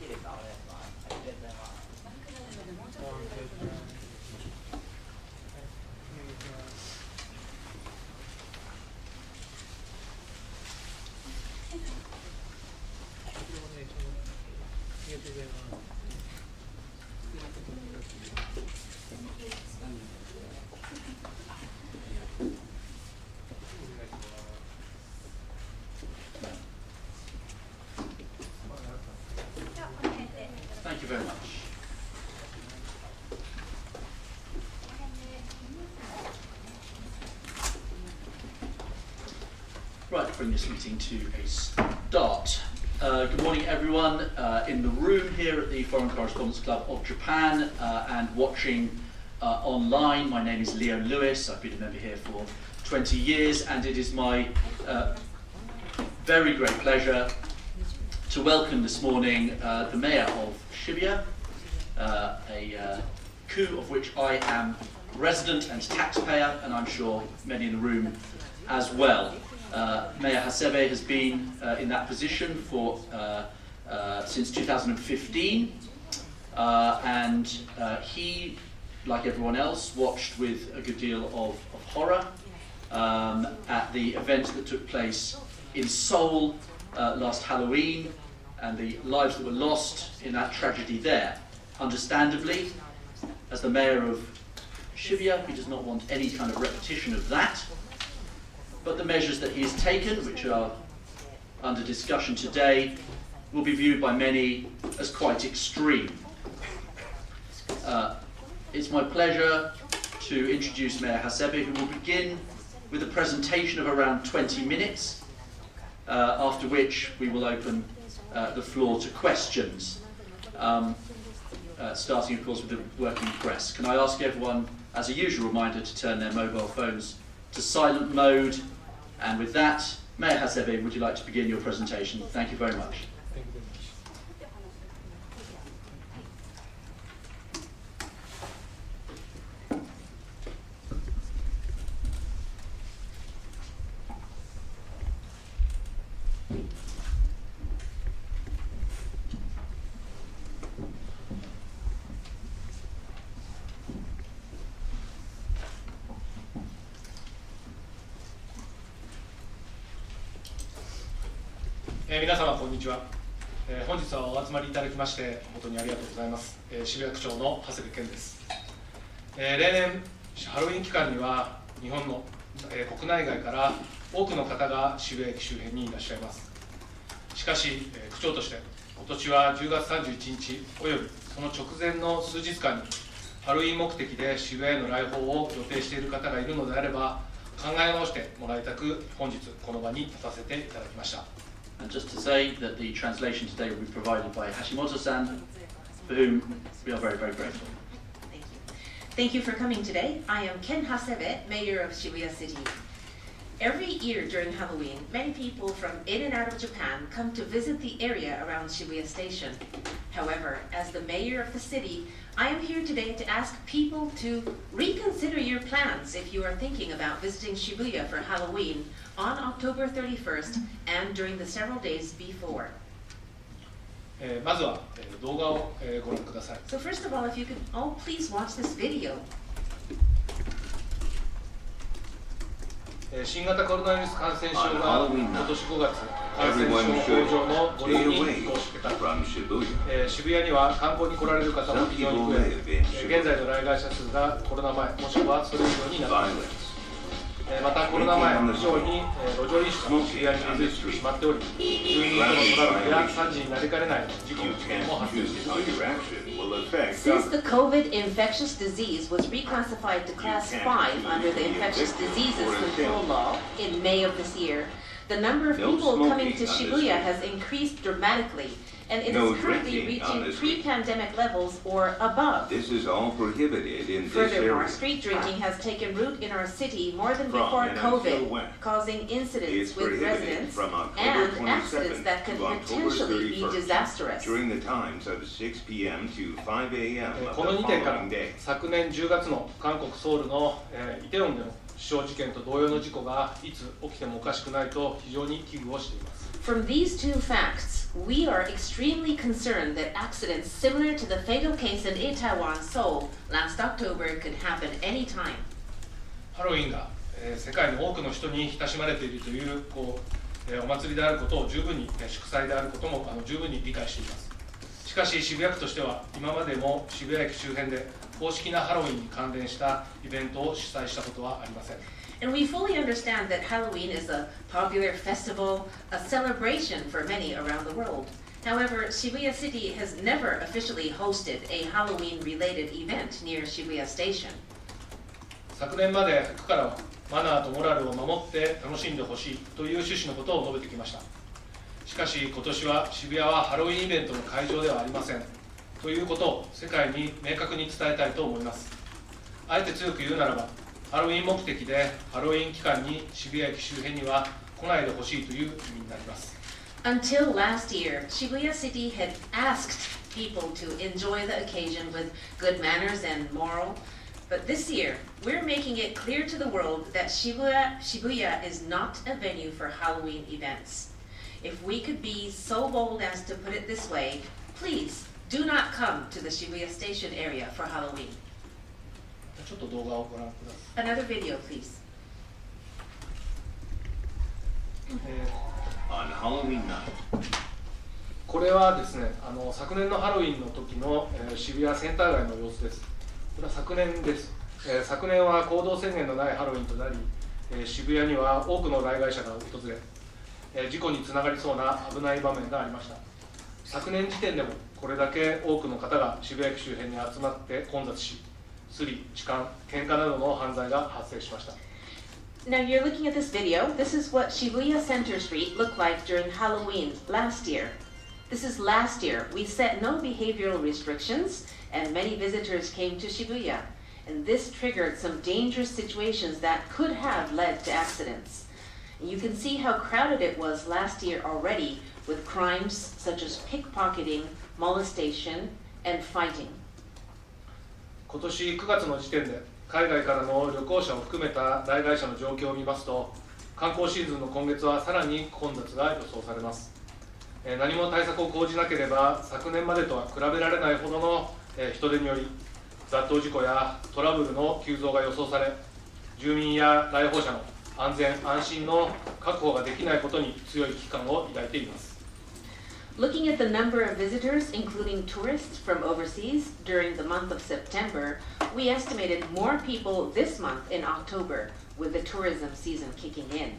いいですか、お願いします。ありがとうございます。Thank you very much. Right, bring this meeting to a start. Good morning, everyone in the room here at the Foreign Correspondents Club of Japan and watching online. My name is Leo Lewis. I've been a member here for 20 years, and it is my very great pleasure to welcome this morning the Mayor of Shibuya, a coup of which I am resident and taxpayer, and I'm sure many in the room as well. Mayor Hasebe has been in that position for since 2015, and he, like everyone else, watched with a good deal of horror at the event that took place in Seoul last Halloween, and the lives that were lost in that tragedy there. Understandably, as the mayor of Shibuya, he does not want any kind of repetition of that, but the measures that he has taken, which are under discussion today, will be viewed by many as quite extreme. It's my pleasure to introduce Mayor Hasebe, who will begin with a presentation of around 20 minutes, after which we will open the floor to questions, starting, of course, with the working press. Can I ask everyone, as a usual reminder, to turn their mobile phones to silent mode? And with that, Mayor Hasebe, would you like to begin your presentation? Thank you very much. Thank you very much. 皆様こんにちは。本日はお集まりいただきまして誠にありがとうございます。渋谷区長の長谷部健です。例年ハロウィン期間には日本の、国内外から多くの方が渋谷駅周辺にいらっしゃいます。しかし、区長として今年は10月31日およびその直前の数日間にハロウィン目的で渋谷への来訪を予定している方がいるのであれば考え直してもらいたく本日この場に立たせていただきました。And just to say that the translation today will be provided by Hashimoto-san, for whom we are very, very grateful. Thank you. Thank you for coming today. I am Ken Hasebe, Mayor of Shibuya City. Every year during Halloween, many people from in and out of Japan come to visit the area around Shibuya Station. However, as the mayor of the city, I am here today to ask people to reconsider your plans if you are thinking about visiting Shibuya for Halloween on October 31st and during the several days before. まずは動画をご覧ください。 So first of all, if you could all please watch this video. 新型コロナウイルス感染症が今年5月感染症法上の5類に移行してから渋谷には観光に来られる方も非常に増え現在の来街者数がコロナ前もしくはそれ以上になっています。またコロナ前以上に路上飲酒が渋谷に根付いてしまっており住人とのトラブルや惨事になりかねない事故も発生しているという。 Since the COVID infectious disease was reclassified to Class 5 under the Infectious Diseases Control Law in May of this year, the number of people coming to Shibuya has increased dramatically, and it is currently reaching pre-pandemic levels or above. This is all prohibited in this Furthermore, area. street drinking has taken root in our city more than before COVID, causing incidents with residents and accidents that can potentially be disastrous. During the times of 6 p.m. to 5 a.m. こ of の the 2点から following day. 昨年10月の韓国ソウルのイテウォンでの死傷事件と同様の事故がいつ起きてもおかしくないと非常に危惧をしています。From these two facts, we are extremely concerned that accidents similar to the fatal case in Itaewon, Seoul, last October could happen anytime. ハロウィンが、世界の多くの人に親しまれているというお祭りであることを十分に、祝祭であることも十分に理解しています。しかし渋谷区としては今までも渋谷駅周辺で公式なハロウィンに関連したイベントを主催したことはありません。And we fully understand that Halloween is a popular festival, a celebration for many around the world. However, Shibuya City has never officially hosted a Halloween-related event near Shibuya Station. 昨年まで区からはマナーとモラルを守って楽しんでほしいという趣旨のことを述べてきました。しかし今年は渋谷はハロウィンイベントの会場ではありませんということを世界に明確に伝えたいと思います。あえて強く言うならば、ハロウィン目的でハロウィン期間に渋谷駅周辺には来ないでほしいという意味になります。Until last year, Shibuya City had asked people to enjoy the occasion with good manners and moral. But this year, we're making it clear to the world that Shibuya is not a venue for Halloween events. If we could be so bold as to put it this way, please do not come to the Shibuya Station area for Halloween. ちょっと動画をご覧ください。 Another video, please. On Halloween night. これはですね、昨年のハロウィンの時の、渋谷センター街の様子です。これは昨年です。昨年は行動制限のないハロウィンとなり、渋谷には多くの来街者が訪れ、事故につながりそうな危ない場面がありました。昨年時点でもこれだけ多くの方が渋谷駅周辺に集まって混雑し、スリ、痴漢、喧嘩などの犯罪が発生しました。Now you're looking at this video. This is what Shibuya Center Street looked like during Halloween last year. This is last year. We set no behavioral restrictions, and many visitors came to Shibuya. And this triggered some dangerous situations that could have led to accidents. You can see how crowded it was last year already, with crimes such as pickpocketing, molestation, and fighting. 今年9月の時点で海外からの旅行者を含めた来街者の状況を見ますと、観光シーズンの今月はさらに混雑が予想されます。何も対策を講じなければ昨年までとは比べられないほどの人手により雑踏事故やトラブルの急増が予想され、住民や来訪者の安全安心の確保ができないことに強い危機感を抱いています。Looking at the number of visitors, including tourists from overseas, during the month of September, we estimated more people this month in October, with the tourism season kicking in.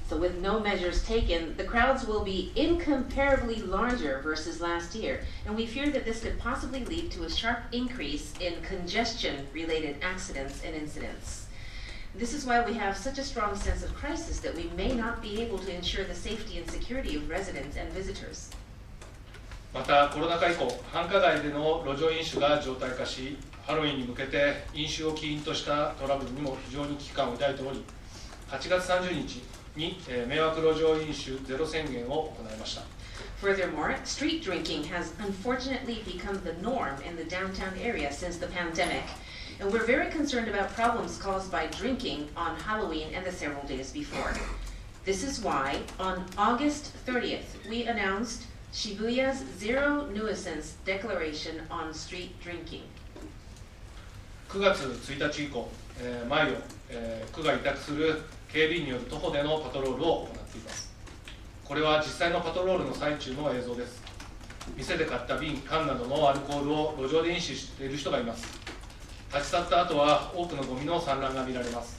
So with no measures taken, the crowds will be incomparably larger versus last year, and we fear that this could possibly lead to a sharp increase in congestion-related accidents and incidents. This is why we have such a strong sense of crisis that we may not be able to ensure the safety and security of residents and visitors. またコロナ禍以降、繁華街での路上飲酒が常態化し、ハロウィンに向けて飲酒を起因としたトラブルにも非常に危機感を抱いており、8月30日に迷惑路上飲酒ゼロ宣言を行いました。Furthermore, street drinking has unfortunately become the norm in the downtown area since the pandemic, and we're very concerned about problems caused by drinking on Halloween and the several days before. This is why, on August 30th, we announced Shibuya's Zero Nuisance Declaration on Street Drinking. 9月1日以降、毎夜、区が委託する警備員による徒歩でのパトロールを行っています。これは実際のパトロールの最中の映像です。店で買った瓶、缶などのアルコールを路上で飲酒している人がいます。立ち去った後は多くのゴミの散乱が見られます。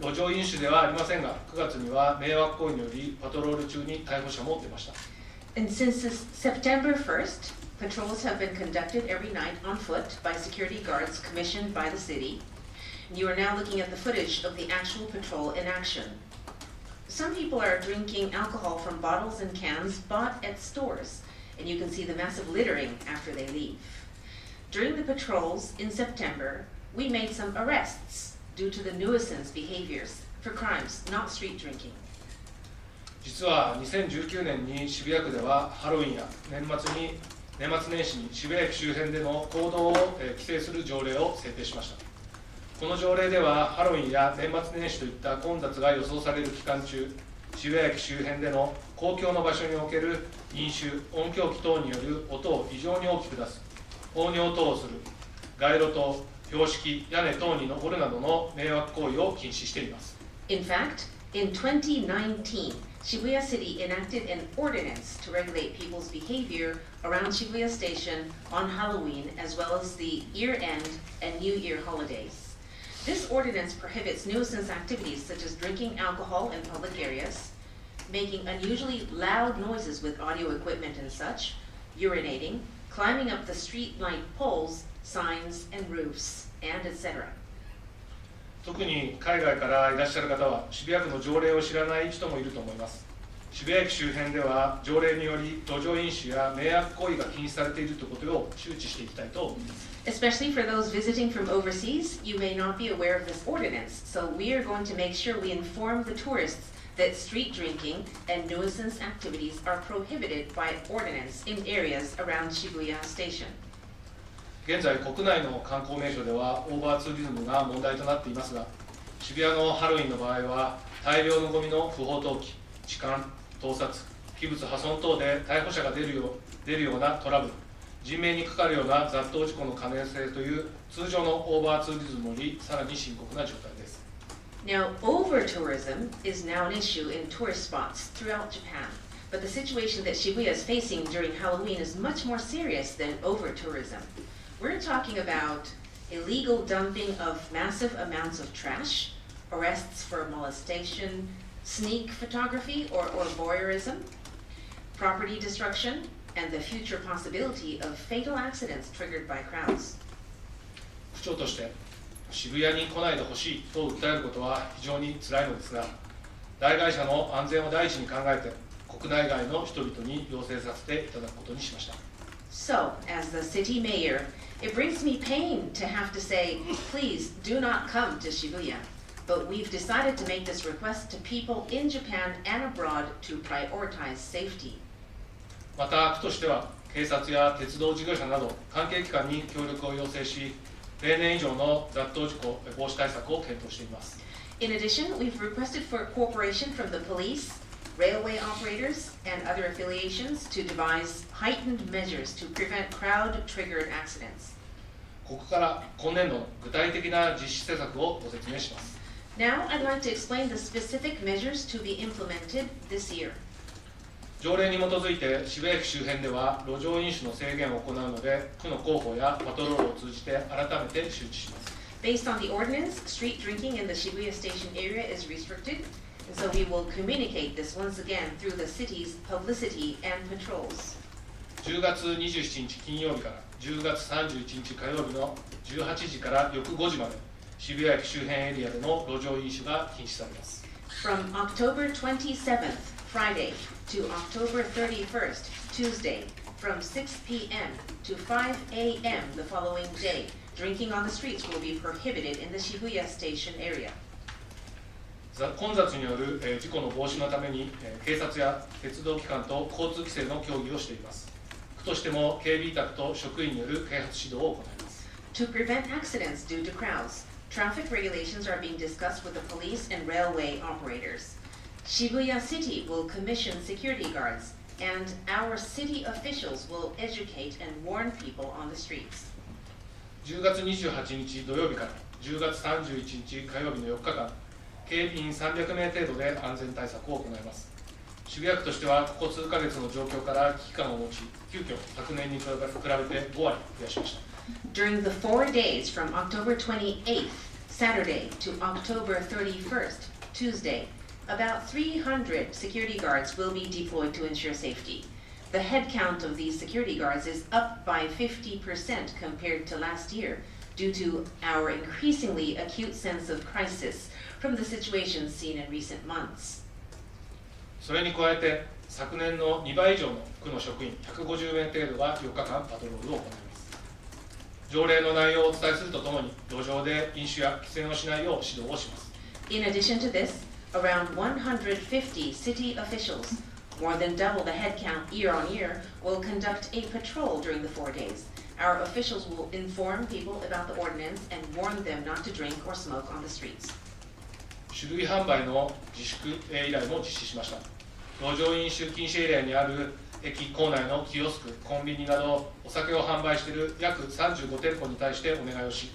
路上飲酒ではありませんが、9月には迷惑行為によりパトロール中に逮捕者も出ました。And since September 1st, patrols have been conducted every night on foot by security guards commissioned by the city. You are now looking at the footage of the actual patrol in action. Some people are drinking alcohol from bottles and cans bought at stores, and you can see the massive littering after they leave. During the patrols in September, we made some arrests due to the nuisance behaviors for crimes, not street drinking. 実は2019年に渋谷区ではハロウィンや年末年始に渋谷駅周辺での行動を規制する条例を制定しました。この条例ではハロウィンや年末年始といった混雑が予想される期間中、渋谷駅周辺での公共の場所における飲酒、音響機等による音を異常に大きく出す、放尿等をする、街路灯、標識、屋根等に登るなどの迷惑行為を禁止しています。In fact, in 2019, Shibuya City enacted an ordinance to regulate people's behavior around Shibuya Station on Halloween, as well as the year-end and New Year holidays. This ordinance prohibits nuisance activities such as drinking alcohol in public areas, making unusually loud noises with audio equipment and such, urinating, climbing up the street light poles, signs and roofs, and etc. 特に海外からいらっしゃる方は渋谷区の条例を知らない人もいると思います。渋谷駅周辺では条例により路上飲酒や迷惑行為が禁止されているということを周知していきたいと思います。Especially for those visiting from overseas, you may not be aware of this ordinance, so we are going to make sure we inform the tourists that street drinking and nuisance activities are prohibited by ordinance in areas around Shibuya Station. 現在、国内の観光名所ではオーバーツーリズムが問題となっていますが、渋谷のハロウィンの場合は大量のゴミの不法投棄、痴漢、盗撮、器物破損等で逮捕者が出るようなトラブル、人命にかかるような雑踏事故の可能性という通常のオーバーツーリズムよりさらに深刻な状態です。Now, over-tourism is now an issue in tourist spots throughout Japan, but the situation that Shibuya is facing during Halloween is much more serious than over-tourism. We're talking about illegal dumping of massive amounts of trash, arrests for molestation, sneak photography or voyeurism, property destruction, and the future possibility of fatal accidents triggered by crowds. 区長として渋谷に来ないでほしいと訴えることは非常につらいのですが、大会社の安全を第一に考えて国内外の人々に要請させていただくことにしました。So, as the city mayor, it brings me pain to have to say, please do not come to Shibuya. But we've decided to make this request to people in Japan and abroad to prioritize safety. また区としては警察や鉄道事業者など関係機関に協力を要請し、例年以上の雑踏事故防止対策を検討しています。In addition, we've requested for cooperation from the police, railway operators, and other affiliations to devise heightened measures to prevent crowd-triggered accidents. ここから今年度の具体的な実施施策をご説明します。Now, I'd like to explain the specific measures to be implemented this year. 条例に基づいて渋谷駅周辺では路上飲酒の制限を行うので、区の広報やパトロールを通じて改めて周知します。Based on the ordinance, street drinking in the Shibuya Station area is restricted, and so we will communicate this once again through the city's publicity and patrols. 10月27日金曜日から10月31日火曜日の18時から翌5時まで渋谷駅周辺エリアでの路上飲酒が禁止されます。From October 27th, Friday, to October 31st, Tuesday, from 6 p.m. to 5 a.m. the following day, drinking on the streets will be prohibited in the Shibuya Station area. 混雑による事故の防止のために警察や鉄道機関と交通規制の協議をしています。区としても警備委託と職員による啓発指導を行います。To prevent accidents due to crowds, traffic regulations are being discussed with the police and railway operators. Shibuya City will commission security guards, and our city officials will educate and warn people on the streets. 10月28日土曜日から10月31日火曜日の4日間、警備員300名程度で安全対策を行います。渋谷区としてはここ数ヶ月の状況から危機感を持ち、急遽昨年に比べて5割増やしました。During the 4 days from October 28th, Saturday, to October 31st, Tuesday, about 300 security guards will be deployed to ensure safety. The head count of these security guards is up by 50% compared to last year due to our increasingly acute sense of crisis from the situations seen in recent months. それに加えて、昨年の2倍以上の区の職員150名程度が4日間パトロールを行います。条例の内容をお伝えするとともに、路上で飲酒や喫煙をしないよう指導をします。In addition to this, around 150 city officials, more than double the headcount year on year, will conduct a patrol during the 4 days. Our officials will inform people about the ordinance and warn them not to drink or smoke on the streets. 酒類販売の自粛依頼も実施しました。路上飲酒禁止エリアにある駅構内のキオスク、コンビニなどお酒を販売している約35店舗に対してお願いをし、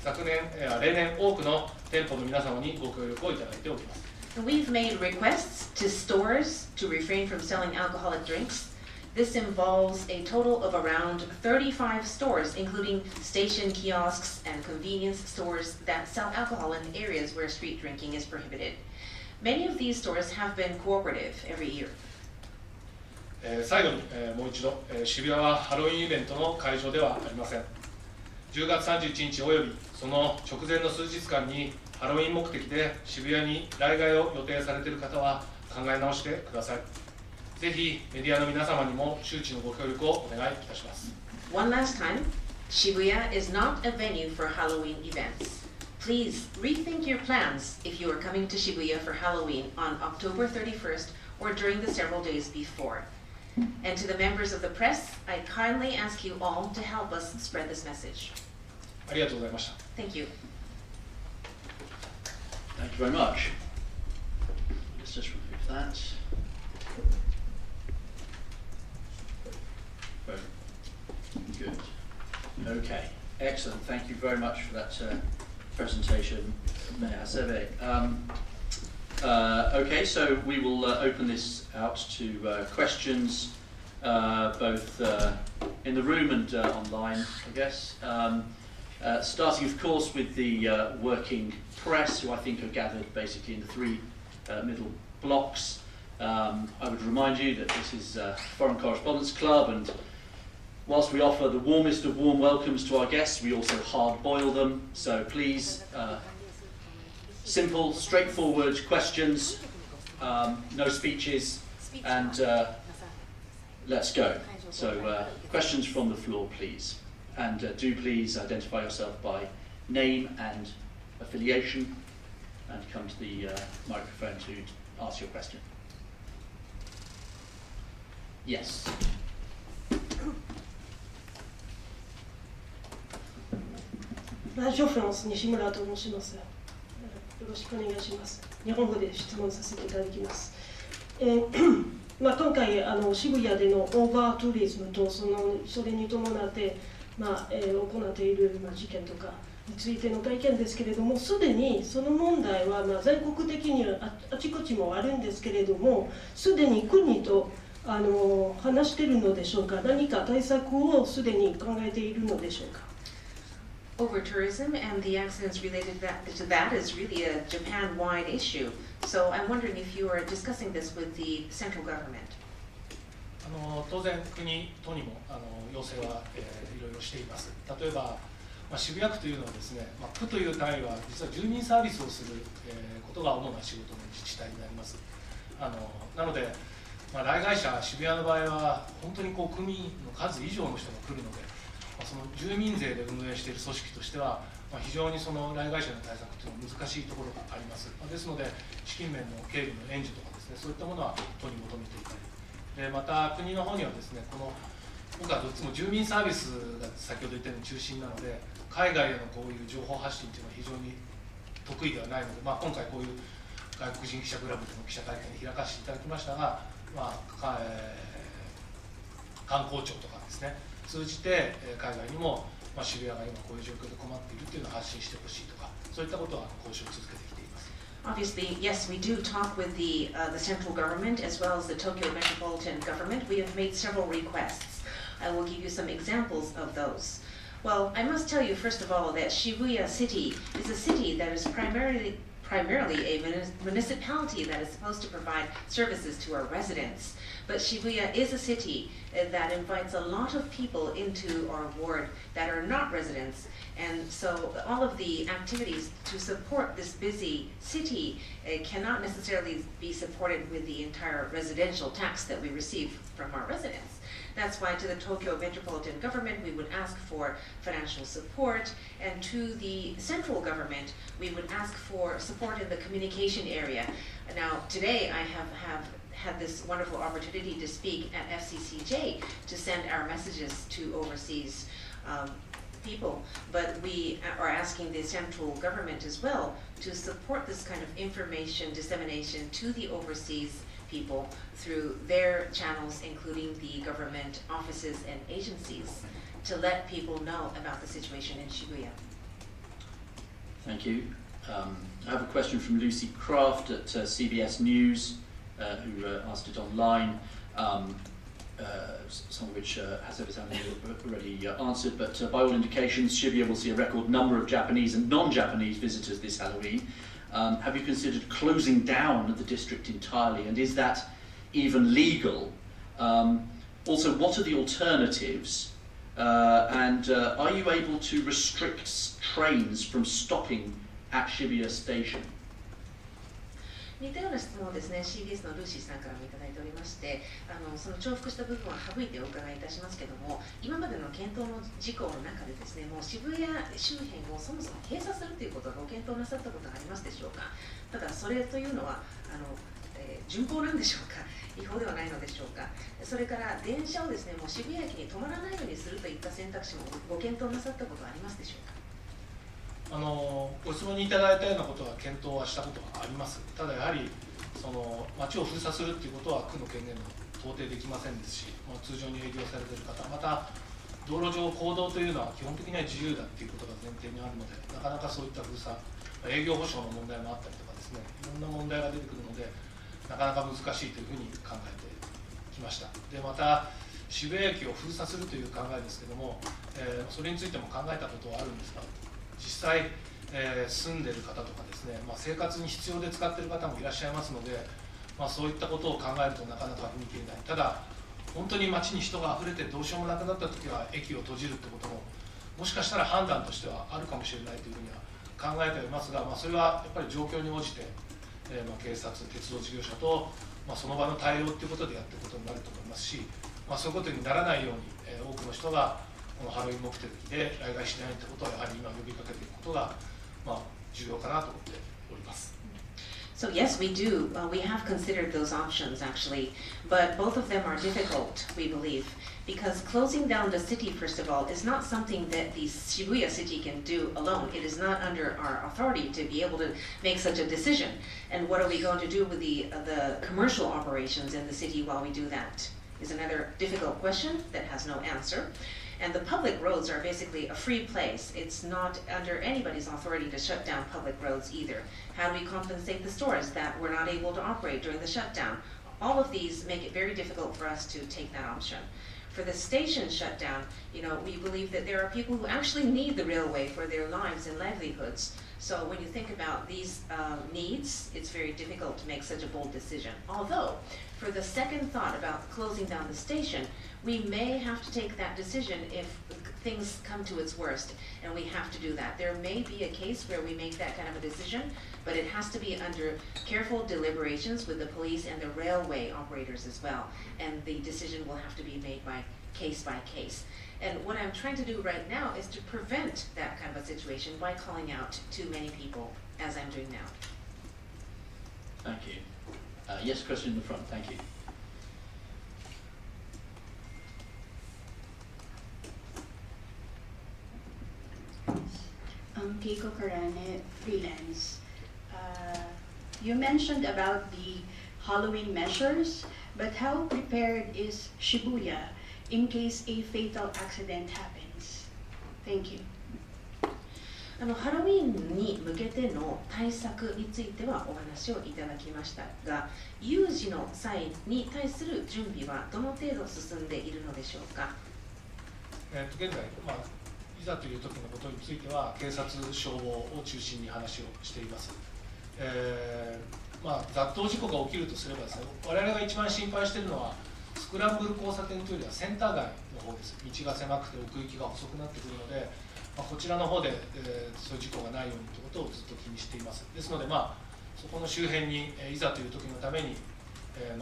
例年多くの店舗の皆様にご協力をいただいております。We've made requests to stores to refrain from selling alcoholic drinks. This involves a total of around 35 stores, including station kiosks and convenience stores that sell alcohol in areas where street drinking is prohibited. Many of these stores have been cooperative every year. 最後に、もう一度、渋谷はハロウィンイベントの会場ではありません。10月31日およびその直前の数日間にハロウィン目的で渋谷に来街を予定されている方は考え直してください。ぜひメディアの皆様にも周知のご協力をお願いいたします。One last time, Shibuya is not a venue for Halloween events. Please rethink your plans if you are coming to Shibuya for Halloween on October 31st or during the several days before. And to the members of the press, I kindly ask you all to help us spread this message. ありがとうございました。Thank you. Thank you very much. Let's just remove that. Very good. Okay, excellent. Thank you very much for that presentation, Mayor Hasebe. Okay, so we will open this out to questions, both in the room and online, I guess. Starting, of course, with the working press, who I think are gathered basically in the three middle blocks. I would remind you that this is Foreign Correspondents Club, and whilst we offer the warmest of warm welcomes to our guests, we also hard-boil them. So please, simple, straightforward questions, no speeches, and let's go. So questions from the floor, please. And do please identify yourself by name and affiliation, and come to the microphone to ask your question. Yes. ラジオフランス西村と申します。よろしくお願いします。日本語で質問させていただきます。今回渋谷でのオーバーツーリズムとそれに伴って行っている事件とかについての体験ですけれども、すでにその問題は全国的にあちこちもあるんですけれども、すでに国と話しているのでしょうか。何か対策をすでに考えているのでしょうか。Over-tourism and the accidents related to that is really a Japan-wide issue. So I'm wondering if you are discussing this with the central government. 当然国とにも要請はいろいろしています。例えば、渋谷区というのはですね、区という単位は実は住民サービスをすることが主な仕事の自治体になります。なので、来街者渋谷の場合は本当に区民の数以上の人が来るので、その住民税で運営している組織としては、非常にその来街者の対策というのは難しいところがあります。ですので、資金面の警備の援助とかですね、そういったものは都に求めていたり、また国の方にはですね、僕はどっちも住民サービスが先ほど言ったように中心なので、海外へのこういう情報発信というのは非常に得意ではないので、今回こういう外国人記者クラブでの記者会見で開かせていただきましたが、観光庁とかですね、通じて海外にも、渋谷が今こういう状況で困っているというのを発信してほしいとか、そういったことは交渉を続けてきています。Obviously, yes, we do talk with the central government as well as the Tokyo Metropolitan Government. We have made several requests. I will give you some examples of those. Well, I must tell you first of all that Shibuya City is a city that is primarily a municipality that is supposed to provide services to our residents. But Shibuya is a city that invites a lot of people into our ward that are not residents. And so all of the activities to support this busy city cannot necessarily be supported with the entire residential tax that we receive from our residents. That's why to the Tokyo Metropolitan Government we would ask for financial support, and to the central government we would ask for support in the communication area. Now today I have had this wonderful opportunity to speak at FCCJ to send our messages to overseas people, but we are asking the central government as well to support this kind of information dissemination to the overseas people through their channels, including the government offices and agencies, to let people know about the situation in Shibuya. Thank you. I have a question from Lucy Craft at CBS News, who asked it online, some of which Hasebe already answered, but by all indications, Shibuya will see a record number of Japanese and non-Japanese visitors this Halloween. Have you considered closing down the district entirely, and is that even legal? Also, what are the alternatives, and are you able to restrict trains from stopping at Shibuya Station? 似たような質問をですね、CBS のルーシーさんからもいただいておりまして、その重複した部分は省いてお伺いいたしますけども、今までの検討の事項の中でですね、もう渋谷周辺をそもそも閉鎖するということをご検討なさったことがありますでしょうか。ただそれというのは順法なんでしょうか、違法ではないのでしょうか。それから電車をですね、もう渋谷駅に止まらないようにするといった選択肢もご検討なさったことはありますでしょうか。ご質問にいただいたようなことは検討はしたことがあります。ただやはりその街を封鎖するということは区の権限で到底できませんですし、通常に営業されている方、また道路上公道というのは基本的には自由だということが前提にあるので、なかなかそういった封鎖、営業保障の問題もあったりとかですね、いろんな問題が出てくるので、なかなか難しいというふうに考えてきました。でまた渋谷駅を封鎖するという考えですけれども、それについても考えたことはあるんですが、実際、住んでいる方とかですね、生活に必要で使っている方もいらっしゃいますので、そういったことを考えるとなかなか踏み切れない。ただ本当に街に人があふれてどうしようもなくなった時は駅を閉じるってことももしかしたら判断としてはあるかもしれないというふうには考えておりますが、それはやっぱり状況に応じて、警察、鉄道事業者と、その場の対応ということでやっていくことになると思いますし、そういうことにならないように、多くの人がこのハロウィン目的で来街しないということはやはり今呼びかけていくことが、重要かなと思っております。So yes, we do. We have considered those options actually, but both of them are difficult, we believe, because closing down the city, first of all, is not something that the Shibuya city can do alone. It is not under our authority to be able to make such a decision. And what are we going to do with the commercial operations in the city while we do that? Is another difficult question that has no answer. And the public roads are basically a free place. It's not under anybody's authority to shut down public roads either. How do we compensate the stores that were not able to operate during the shutdown? All of these make it very difficult for us to take that option. For the station shutdown, we believe that there are people who actually need the railway for their lives and livelihoods. So when you think about these needs, it's very difficult to make such a bold decision. Although, for the second thought about closing down the station, we may have to take that decision if things come to its worst, and we have to do that. There may be a case where we make that kind of a decision, but it has to be under careful deliberations with the police and the railway operators as well, and the decision will have to be made by case. And what I'm trying to do right now is to prevent that kind of a situation by calling out to many people, as I'm doing now. Thank you. Yes, question in the front. Thank you. Keiko Karane, freelance. You mentioned about the Halloween measures, but how prepared is Shibuya in case a fatal accident happens? Thank you. ハロウィンに向けての対策についてはお話をいただきましたが、有事の際に対する準備はどの程度進んでいるのでしょうか。現在、いざという時のことについては警察、消防を中心に話をしています。雑踏事故が起きるとすればですね、我々が一番心配しているのはスクランブル交差点というよりはセンター街の方です。道が狭くて奥行きが細くなってくるので、こちらの方で、そういう事故がないようにということをずっと気にしています。ですので、そこの周辺に、いざという時のために、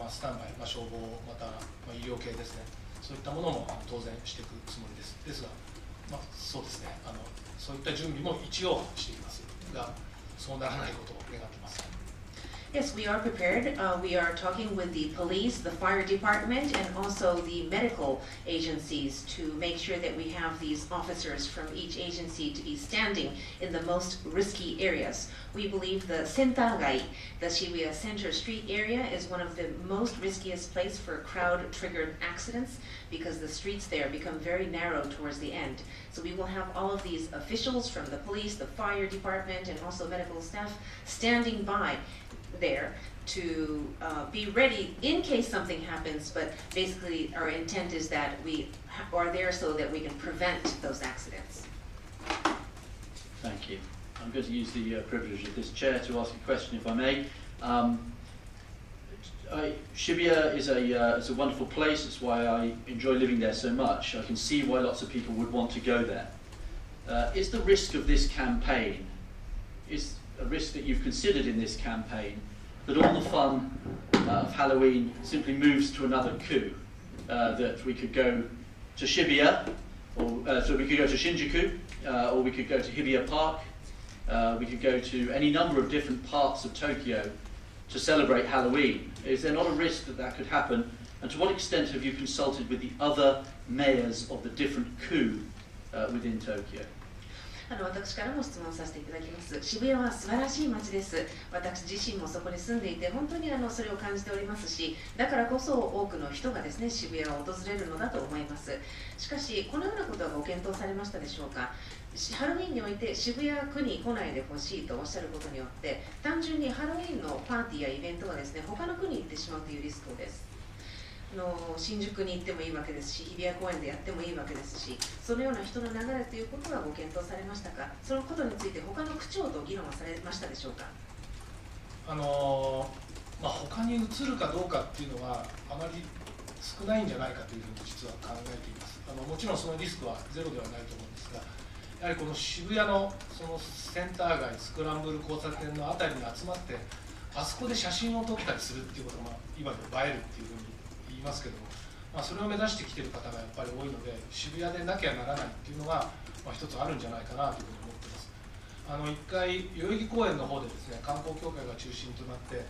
スタンバイ、消防、また、医療系ですね、そういったものも当然していくつもりです。ですが、そうですね、そういった準備も一応していますが、そうならないことを願っています。Yes, we are prepared. We are talking with the police, the fire department, and also the medical agencies to make sure that we have these officers from each agency to be standing in the most risky areas. We believe the Sentagai, the Shibuya Center Street area, is one of the most riskiest place for crowd-triggered accidents because the streets there become very narrow towards the end. So we will have all of these officials from the police, the fire department, and also medical staff standing by there to be ready in case something happens, but basically our intent is that we are there so that we can prevent those accidents. Thank you. I'm going to use the privilege of this chair to ask a question, if I may. Shibuya is a wonderful place. That's why I enjoy living there so much. I can see why lots of people would want to go there. Is the risk of this campaign, is a risk that you've considered in this campaign, that all the fun of Halloween simply moves to another coup? That we could go to Shibuya, or so we could go to Shinjuku, or we could go to Hibiya Park, we could go to any number of different parts of Tokyo to celebrate Halloween. Is there not a risk that that could happen? And to what extent have you consulted with the other mayors of the different coups within Tokyo? 私からも質問させていただきます。渋谷は素晴らしい街です。私自身もそこに住んでいて本当にそれを感じておりますし、だからこそ多くの人がですね、渋谷を訪れるのだと思います。しかしこのようなことはご検討されましたでしょうか。ハロウィンにおいて渋谷区に来ないでほしいとおっしゃることによって単純にハロウィンのパーティーやイベントがですね、他の区に行ってしまうというリスクです。新宿に行ってもいいわけですし、日比谷公園でやってもいいわけですし、そのような人の流れということはご検討されましたか。そのことについて他の区長と議論はされましたでしょうか。他に移るかどうかっていうのはあまり少ないんじゃないかというふうに実は考えています。もちろんそのリスクはゼロではないと思うんですが、やはりこの渋谷のそのセンター街、スクランブル交差点のあたりに集まって、あそこで写真を撮ったりするっていうことが、今で映えるっていうふうに言いますけども、それを目指してきている方がやっぱり多いので、渋谷でなきゃならないっていうのが、一つあるんじゃないかなというふうに思っています。一回代々木公園の方でですね、観光協会が中心となって、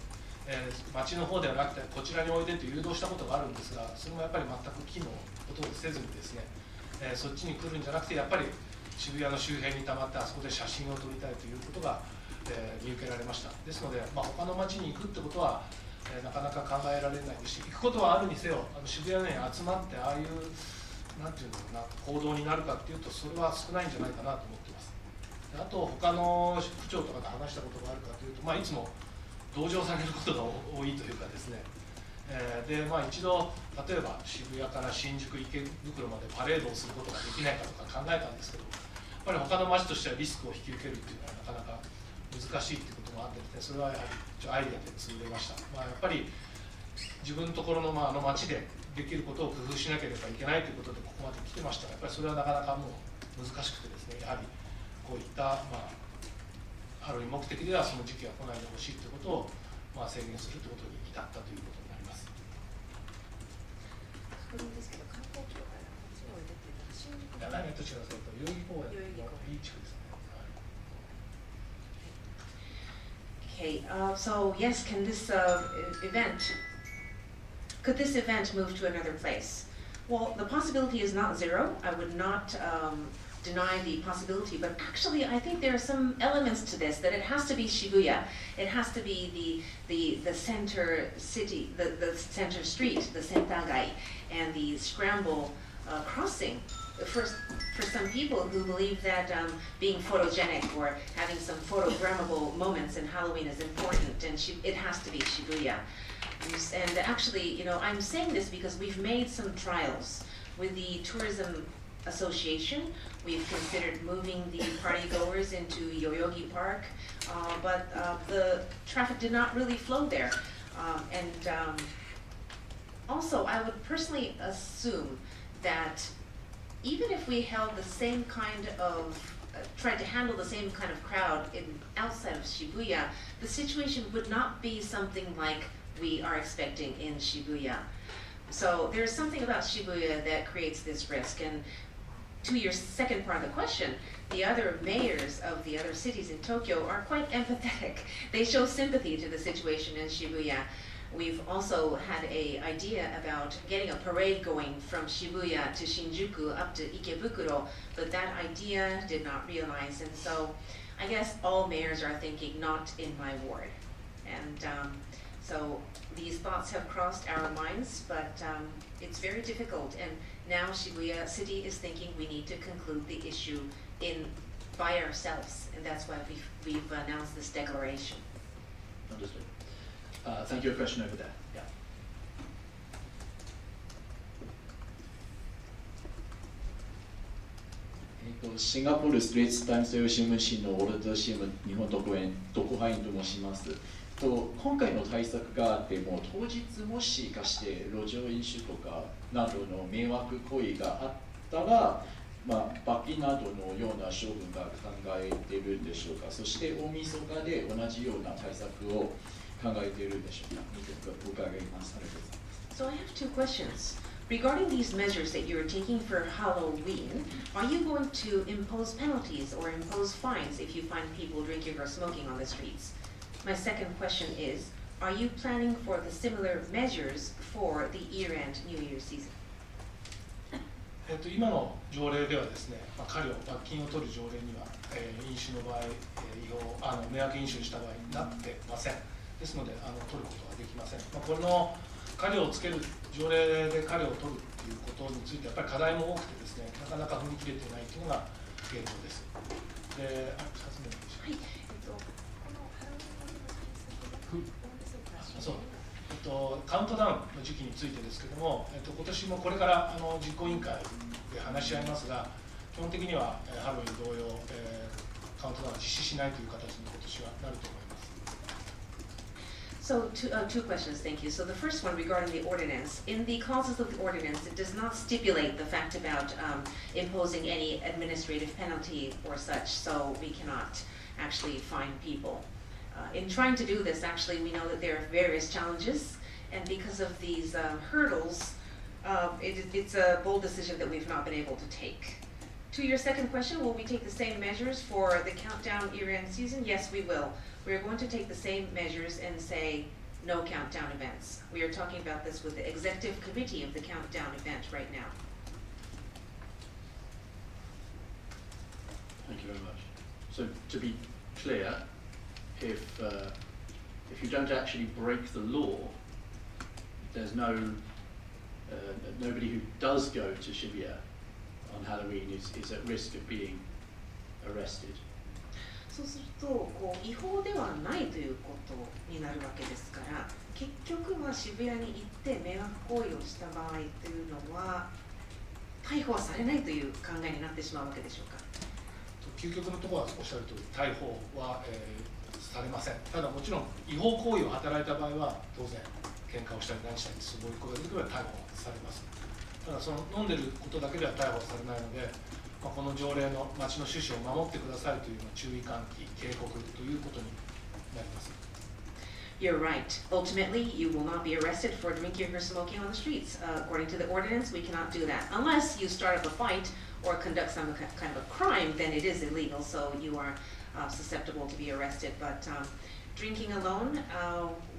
町の方ではなくてこちらにおいでと誘導したことがあるんですが、それもやっぱり全く機能ことをせずにですね、そっちに来るんじゃなくて、やっぱり渋谷の周辺にたまってあそこで写真を撮りたいということが、見受けられました。ですので、他の町に行くってことは、なかなか考えられないし、行くことはあるにせよ、渋谷に集まってああいうなんていうんだろうな行動になるかっていうと、それは少ないんじゃないかなと思っています。あと他の区長とかと話したことがあるかというと、いつも同情されることが多いというかですね、で一度例えば渋谷から新宿池袋までパレードをすることができないかとか考えたんですけど、やっぱり他の町としてはリスクを引き受けるっていうのはなかなか難しいっていうこともあってですね、それはやはりアイデアで潰れました。やっぱり自分のところの町でできることを工夫しなければいけないということでここまで来てましたが、やっぱりそれはなかなかもう難しくてですね、やはりこういったハロウィン目的ではその時期は来ないでほしいということを制限するということに至ったということになります。確認ですけど、観光協会がこっちにおいでって言ったら新宿何と違うと代々木公園のいい地区ですね。Okay, so yes, can this could this event move to another place? Well, the possibility is not zero. I would not deny the possibility, but actually I think there are some elements to this, that it has to be Shibuya, it has to be the center city, the center street, the Sentagai, and the scramble crossing. For some people who believe that being photogenic or having some photogrammable moments in Halloween is important, and it has to be Shibuya. And actually, I'm saying this because we've made some trials with the tourism association. We've considered moving the party goers into Yoyogi Park, but the traffic did not really flow there. Also, I would personally assume that even if we held the same kind of, tried to handle the same kind of crowd outside of Shibuya, the situation would not be something like we are expecting in Shibuya. So there's something about Shibuya that creates this risk, and to your second part of the question, the other mayors of the other cities in Tokyo are quite empathetic. They show sympathy to the situation in Shibuya. We've also had an idea about getting a parade going from Shibuya to Shinjuku up to Ikebukuro, but that idea did not realize, and so I guess all mayors are thinking, not in my ward. And so these thoughts have crossed our minds, but it's very difficult. And now Shibuya City is thinking we need to conclude the issue by ourselves, and that's why we've announced this declaration. Understood. Thank you. A question over there. Yeah. シンガポール・ストレート・タイムズという新聞紙のオールド CM 日本特派員と申します。今回の対策があっても当日もしかして路上飲酒とかなどの迷惑行為があったら、罰金などのような処分が考えているんでしょうか。そして大晦日で同じような対策を考えているんでしょうか。伺います。ありがとうございます。So I have two questions. Regarding these measures that you're taking for Halloween, are you going to impose penalties or impose fines if you find people drinking or smoking on the streets? My second question is, are you planning for the similar measures for the year-end New Year season? 今の条例ではですね、過料、罰金を取る条例には、飲酒の場合、迷惑飲酒した場合になってません。ですので、取ることはできません。これの過料をつける条例で過料を取るということについてやっぱり課題も多くてですね、なかなか踏み切れていないというのが現状です。で、カウントダウンの時期についてですけれども、今年もこれから実行委員会で話し合いますが、基本的にはハロウィン同様、カウントダウンを実施しないという形に今年はなると思います。So two questions, thank you. So the first one regarding the ordinance. In the clauses of the ordinance, it does not stipulate the fact about imposing any administrative penalty or such, so we cannot actually fine people. In trying to do this, actually, we know that there are various challenges, and because of these hurdles, it's a bold decision that we've not been able to take. To your second question, will we take the same measures for the countdown year-end season? Yes, we will. We are going to take the same measures and say no countdown events. We are talking about this with the executive committee of the countdown event right now. Thank you very much. So to be clear, if you don't actually break the law, there's nobody who does go to Shibuya on Halloween is at risk of being arrested. そうすると違法ではないということになるわけですから、結局は渋谷に行って迷惑行為をした場合というのは逮捕はされないという考えになってしまうわけでしょうか。究極のところはおっしゃるとおり、逮捕は、されません。ただもちろん違法行為を働いた場合は当然喧嘩をしたり何したりそういう行為ができれば逮捕されます。ただその飲んでることだけでは逮捕されないので、この条例の町の趣旨を守ってくださいという注意喚起、警告ということになります。You're right. Ultimately, you will not be arrested for drinking or smoking on the streets. According to the ordinance, we cannot do that. Unless you start up a fight or conduct some kind of a crime, then it is illegal, so you are susceptible to be arrested. But drinking alone,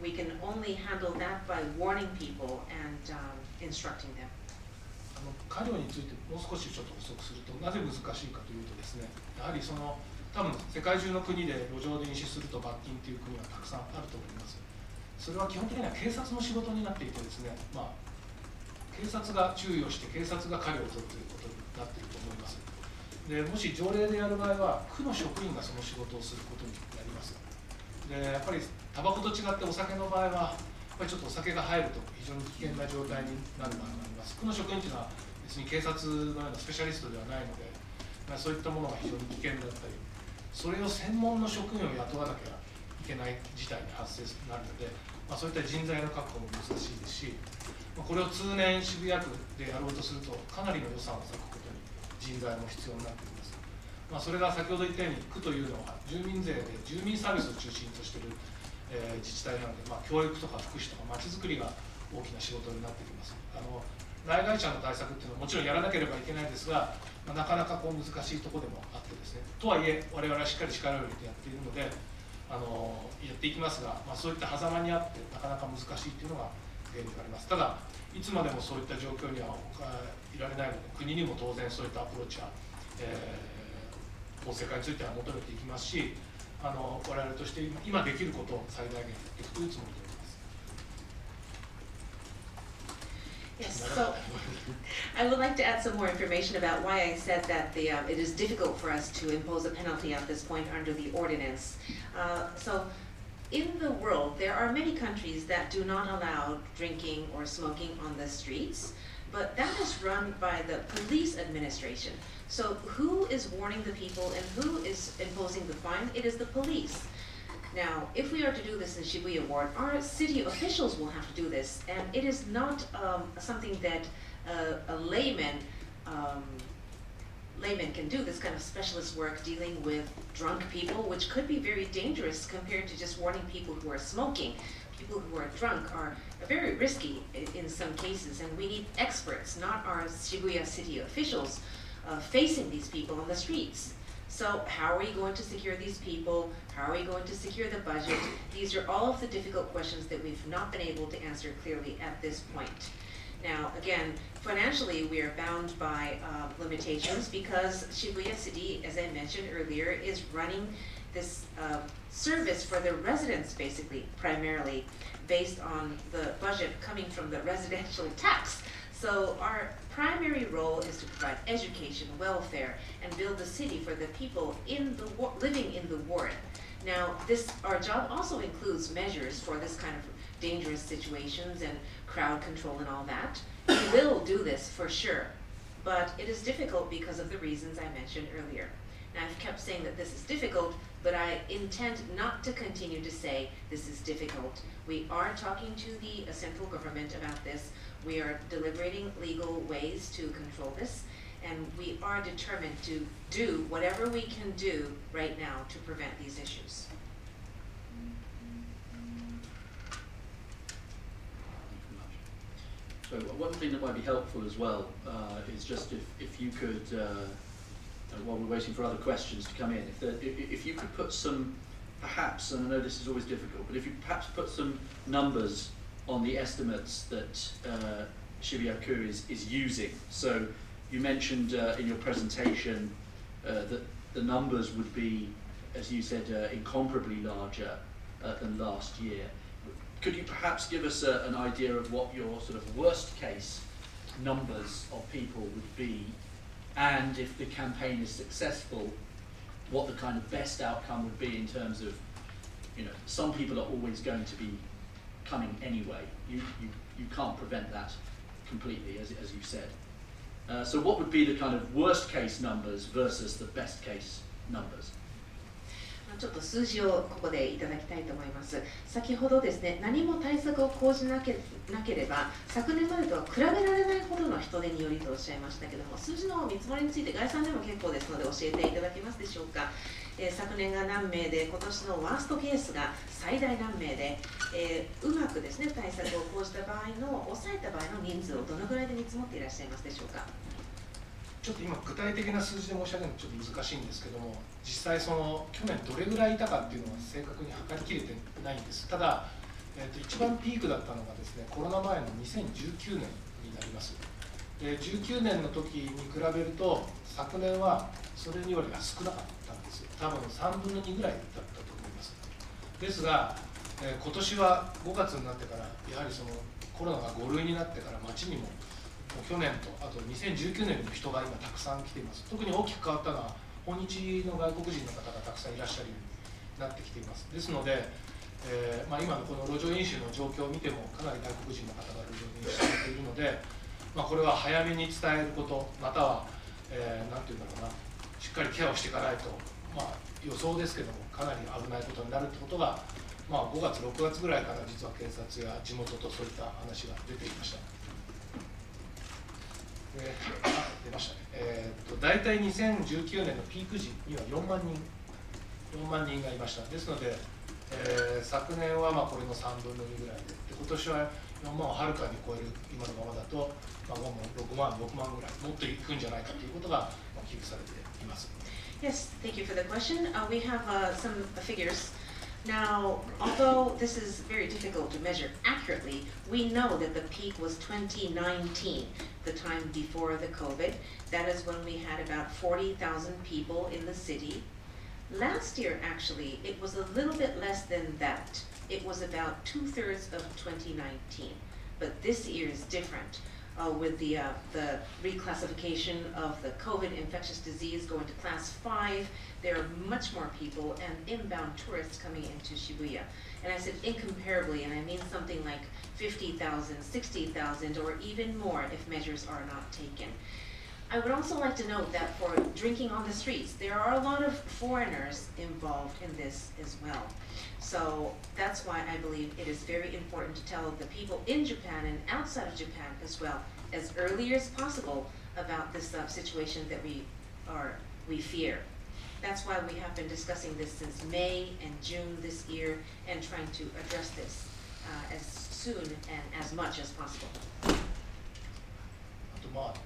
we can only handle that by warning people and instructing them. 過料についてもう少しちょっと補足すると、なぜ難しいかというとですね、やはり多分世界中の国で路上で飲酒すると罰金という国はたくさんあると思います。それは基本的には警察の仕事になっていてですね、警察が注意をして警察が過料を取るということになっていると思います。でもし条例でやる場合は区の職員がその仕事をすることになります。でやっぱりタバコと違ってお酒の場合はやっぱりちょっとお酒が入ると非常に危険な状態になる場合があります。区の職員というのは別に警察のようなスペシャリストではないので、そういったものが非常に危険だったり、それを専門の職員を雇わなきゃいけない事態に発生するなるので、そういった人材の確保も難しいですし、これを通年渋谷区でやろうとするとかなりの予算を割くことに人材も必要になってきます。それが先ほど言ったように区というのは住民税で住民サービスを中心としている、自治体なので、教育とか福祉とかまちづくりが大きな仕事になってきます。内外者の対策っていうのはもちろんやらなければいけないですが、なかなかこう難しいところでもあってですね、とはいえ我々はしっかり力を入れてやっているのでやっていきますが、そういった狭間にあってなかなか難しいというのが現状あります。ただいつまでもそういった状況にはいられないので、国にも当然そういったアプローチや、法制化については求めていきますし、我々として今できることを最大限やっていくというつもりでおります。Yes, so I would like to add some more information about why I said that it is difficult for us to impose a penalty at this point under the ordinance. So in the world, there are many countries that do not allow drinking or smoking on the streets, but that is run by the police administration. So who is warning the people and who is imposing the fine? It is the police. Now, if we are to do this in Shibuya Ward, our city officials will have to do this, and it is not something that a layman can do, this kind of specialist work dealing with drunk people, which could be very dangerous compared to just warning people who are smoking. People who are drunk are very risky in some cases, and we need experts, not our Shibuya city officials, facing these people on the streets. So how are we going to secure these people? How are we going to secure the budget? These are all of the difficult questions that we've not been able to answer clearly at this point. Now, again, financially, we are bound by limitations because Shibuya City, as I mentioned earlier, is running this service for the residents, basically, primarily, based on the budget coming from the residential tax. So our primary role is to provide education, welfare, and build the city for the people living in the ward. Now, our job also includes measures for this kind of dangerous situations and crowd control and all that. We will do this for sure, but it is difficult because of the reasons I mentioned earlier. Now, I've kept saying that this is difficult, but I intend not to continue to say this is difficult. We are talking to the central government about this. We are deliberating legal ways to control this, and we are determined to do whatever we can do right now to prevent these issues. So one thing that might be helpful as well is just if you could, while we're waiting for other questions to come in, if you could put some, perhaps, and I know this is always difficult, but if you perhaps put some numbers on the estimates that Shibuya-ku is using. So you mentioned in your presentation that the numbers would be, as you said, incomparably larger than last year. Could you perhaps give us an idea of what your sort of worst case numbers of people would be, and if the campaign is successful, what the kind of best outcome would be in terms of, some people are always going to be coming anyway. You can't prevent that completely, as you said. So what would be the kind of worst case numbers versus the best case numbers? ちょっと数字をここでいただきたいと思います。先ほどですね、何も対策を講じなければ昨年までとは比べられないほどの人手によりとおっしゃいましたけども、数字の見積もりについて概算でも結構ですので教えていただけますでしょうか。昨年が何名で、今年のワーストケースが最大何名で、うまくですね対策を講じた場合の抑えた場合の人数をどのぐらいで見積もっていらっしゃいますでしょうか。ちょっと今具体的な数字で申し上げるのはちょっと難しいんですけども、実際去年どれぐらいいたかっていうのは正確に測りきれてないんです。ただ、一番ピークだったのがですね、コロナ前の2019年になります。19年の時に比べると昨年はそれよりは少なかったんですよ。多分3分の2ぐらいだったと思います。ですが、今年は5月になってからやはりコロナが5類になってから街にも去年とあと2019年にも人が今たくさん来ています。特に大きく変わったのは訪日の外国人の方がたくさんいらっしゃるようになってきています。ですので、今のこの路上飲酒の状況を見てもかなり外国人の方が路上飲酒されているので、これは早めに伝えること、または何て言うんだろうな、しっかりケアをしていかないと、予想ですけどもかなり危ないことになるということが、5月6月ぐらいから実は警察や地元とそういった話が出ていました。出ましたね。大体2019年のピーク時には4万人がいました。ですので、昨年はこれの3分の2ぐらいで、今年は4万をはるかに超える今のままだと、5万、6万、6万ぐらいもっといくんじゃないかということが危惧されています。Yes, thank you for the question. We have some figures. Now, although this is very difficult to measure accurately, we know that the peak was 2019, the time before the COVID. That is when we had about 40,000 people in the city. Last year, actually, it was a little bit less than that. It was about 2/3 of 2019. But this year is different. With the reclassification of the COVID infectious disease going to class 5, there are much more people and inbound tourists coming into Shibuya. And I said incomparably, and I mean something like 50,000, 60,000, or even more if measures are not taken. I would also like to note that for drinking on the streets, there are a lot of foreigners involved in this as well. So that's why I believe it is very important to tell the people in Japan and outside of Japan as well, as early as possible, about this situation that we fear. That's why we have been discussing this since May and June this year and trying to address this as soon and as much as possible.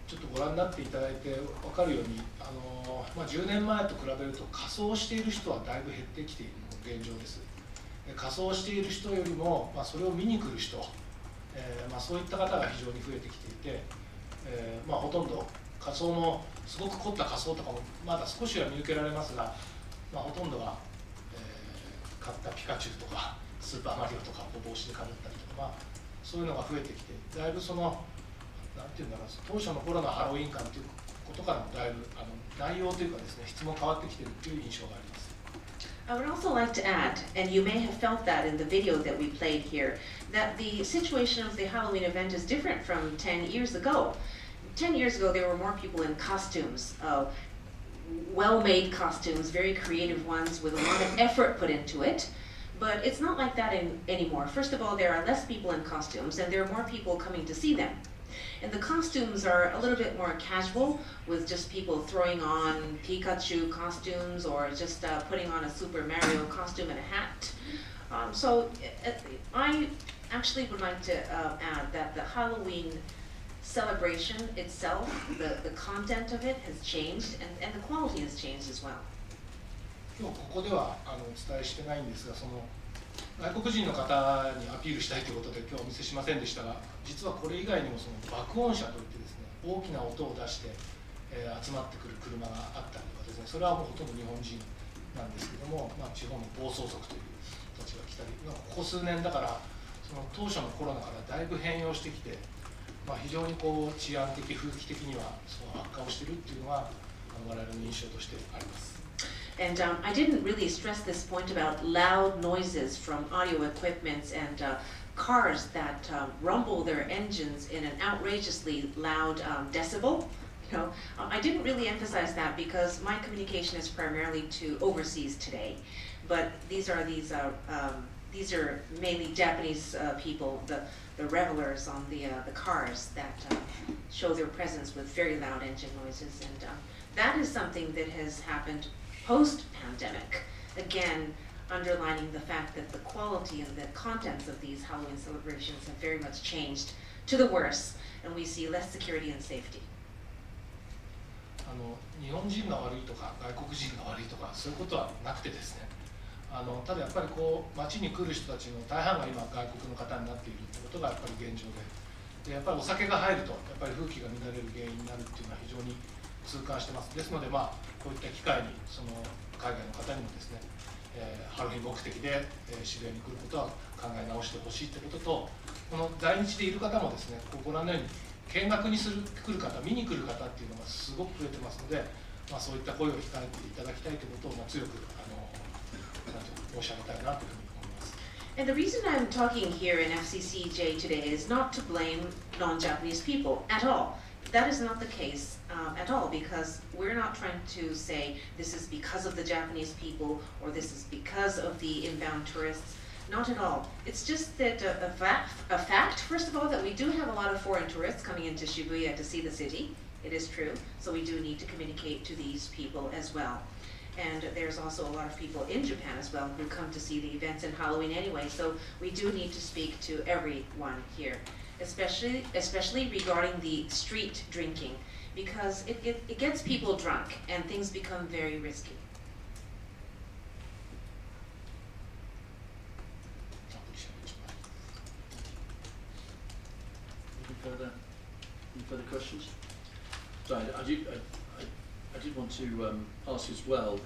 ちょっとご覧になっていただいて分かるように、10年前と比べると仮装している人はだいぶ減ってきているのが現状です。仮装している人よりも、それを見に来る人、そういった方が非常に増えてきていて、ほとんど仮装もすごく凝った仮装とかもまだ少しは見受けられますが、ほとんどが、買ったピカチュウとかスーパーマリオとかを帽子でかぶったりとか、そういうのが増えてきて、だいぶそのなんていうんだろう、当初の頃のハロウィン感ということからもだいぶ内容というかですね、質も変わってきているという印象があります。I would also like to add, and you may have felt that in the video that we played here, that the situation of the Halloween event is different from 10 years ago. 10 years ago, there were more people in costumes, well-made costumes, very creative ones with a lot of effort put into it. But it's not like that anymore. First of all, there are less people in costumes, and there are more people coming to see them. And the costumes are a little bit more casual, with just people throwing on Pikachu costumes or just putting on a Super Mario costume and a hat. So I actually would like to add that the Halloween celebration itself, the content of it has changed, and the quality has changed as well. 今日ここではお伝えしてないんですが、その外国人の方にアピールしたいということで今日お見せしませんでしたが、実はこれ以外にもその爆音車といってですね、大きな音を出して、集まってくる車があったりとかですね、それはもうほとんど日本人なんですけども、地方の暴走族という人たちが来たり、ここ数年だからその当初のコロナからだいぶ変容してきて、非常にこう治安的風紀的にはそう悪化をしているっていうのが我々の印象としてあります。And I didn't really stress this point about loud noises from audio equipments and cars that rumble their engines in an outrageously loud decibel. You know, I didn't really emphasize that because my communication is primarily to overseas today. But these are mainly Japanese people, the revelers on the cars that show their presence with very loud engine noises, and that is something that has happened post-pandemic, again underlining the fact that the quality and the contents of these Halloween celebrations have very much changed to the worse, and we see less security and safety. 日本人が悪いとか外国人が悪いとかそういうことはなくてですね、ただやっぱりこう街に来る人たちの大半が今外国の方になっているということがやっぱり現状で、やっぱりお酒が入るとやっぱり風紀が乱れる原因になるっていうのは非常に痛感してます。ですのでこういった機会にその海外の方にもですね、ハロウィン目的で、渋谷に来ることは考え直してほしいということと、この在日でいる方もですね、ご覧のように見学に来る方、見に来る方っていうのがすごく増えてますので、そういった声を控えていただきたいということを強く申し上げたいなというふうに思います。And the reason I'm talking here in FCCJ today is not to blame non-Japanese people at all. That is not the case at all, because we're not trying to say this is because of the Japanese people or this is because of the inbound tourists. Not at all. It's just that a fact, first of all, that we do have a lot of foreign tourists coming into Shibuya to see the city. It is true. So we do need to communicate to these people as well. And there's also a lot of people in Japan as well who come to see the events in Halloween anyway, so we do need to speak to everyone here, especially regarding the street drinking, because it gets people drunk and things become very risky. Any further questions? So I did want to ask as well,